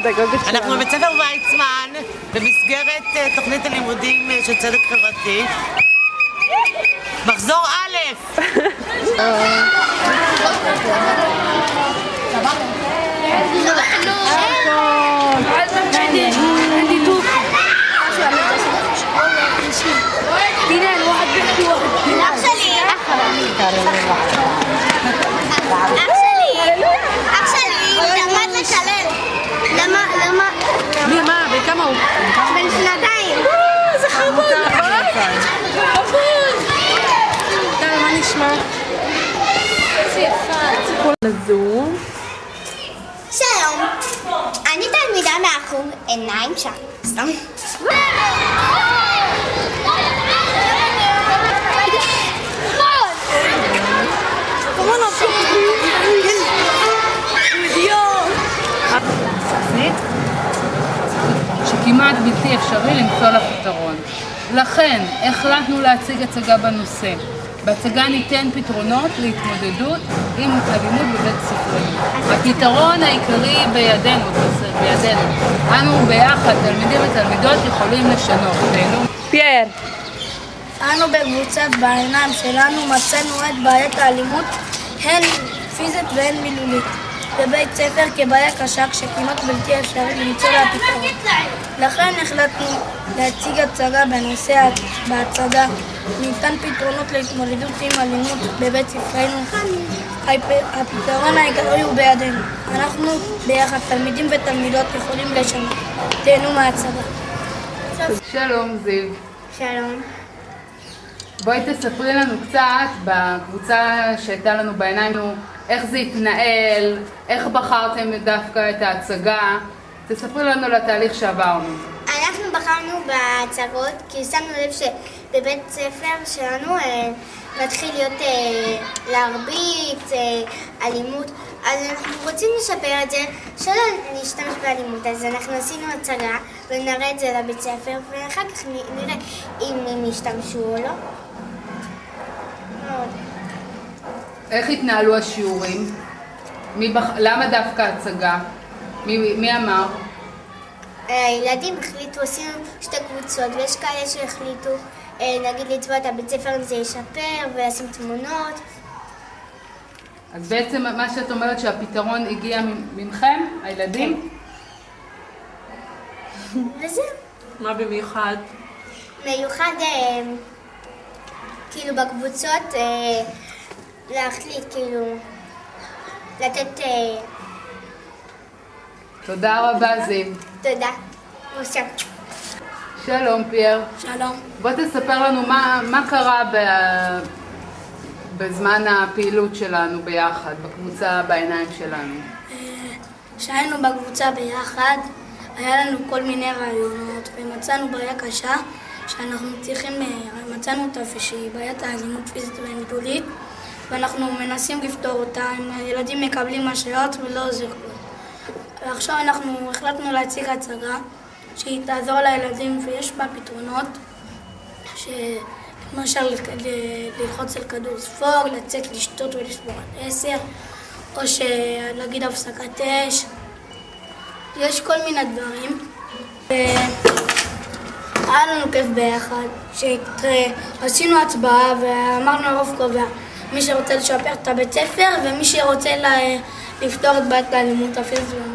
הפדגוגית שלנו. אנחנו בבית ספר ויצמן, במסגרת תוכנית הלימודים של צדק חברתי. מחזור א'. למד לשלם. למה? מי, מה? בכמה הוא? בן שנתיים. זה חמוד, נכון? חמוד. טל, מה נשמע? איזה יפה. כל הזום. שלום, אני תלמידה מהחוג עיניים שם. סתם. שכמעט בלתי אפשרי למצוא לה פתרון. לכן החלטנו להציג הצגה בנושא. בהצגה ניתן פתרונות להתמודדות עם אלימות בבית ספרנו. הפתרון העיקרי בידינו. אנו ביחד, תלמידים ותלמידות, יכולים לשנות. פייר. אנו בקבוצת בעיניים שלנו מצאנו את בעיית האלימות, הן פיזית והן מילולית. בבית ספר כבעיה קשה כשכמעט בלתי אפשרי למצוא לה פתרון. לכן החלטנו להציג הצגה בנושא. בהצגה ניתן פתרונות להתמודדות עם אלימות בבית ספרנו. הפתרון העיקרי הוא בידינו. אנחנו ביחד, תלמידים ותלמידות, יכולים לשנות. תהנו מההצגה. שלום זיו. שלום. בואי תספרי לנו קצת בקבוצה שהייתה לנו בעיניים, איך זה התנהל, איך בחרתם דווקא את ההצגה. תספרי לנו על התהליך שעברנו. אנחנו בחרנו בהצגות כי שמנו לב שבבית ספר שלנו מתחיל להיות להרביץ, אלימות, אז אנחנו רוצים לשפר את זה, שלא נשתמש באלימות. אז אנחנו עשינו הצגה ונראה את זה לבית ספר ואחר כך נראה אם הם ישתמשו או לא. איך התנהלו השיעורים? למה דווקא הצגה? מי אמר? הילדים החליטו, עשינו שתי קבוצות, ויש כאלה שהחליטו, נגיד לצבוע את הבית ספר אם זה ישפר ולשים תמונות. אז בעצם מה שאת אומרת שהפתרון הגיע ממכם, הילדים? וזהו. מה במיוחד? מיוחד, כאילו בקבוצות, להחליט, כאילו, לתת... תודה רבה זיו. תודה. עכשיו. שלום פייר. שלום. בוא תספר לנו מה קרה בזמן הפעילות שלנו ביחד, בקבוצה בעיניים שלנו. כשהיינו בקבוצה ביחד, היה לנו כל מיני רעיונות ומצאנו בעיה קשה שאנחנו מצאנו אותה שהיא בעיית האלימות פיזית ומילולית, ואנחנו מנסים לפתור אותה. הילדים מקבלים משאיות ולא עוזר כלום. ועכשיו אנחנו החלטנו להציג הצגה שהיא תעזור לילדים ויש בה פתרונות, למשל ללחוץ על כדור ספוג, לצאת לשתות ולספור עד 10, או להגיד הפסקת אש. יש כל מיני דברים. היה לנו כיף ביחד, שעשינו הצבעה ואמרנו הרוב קובע מי שרוצה לשפר את הבית ספר ומי שרוצה לפתור את בעיית האלימות הפיזית.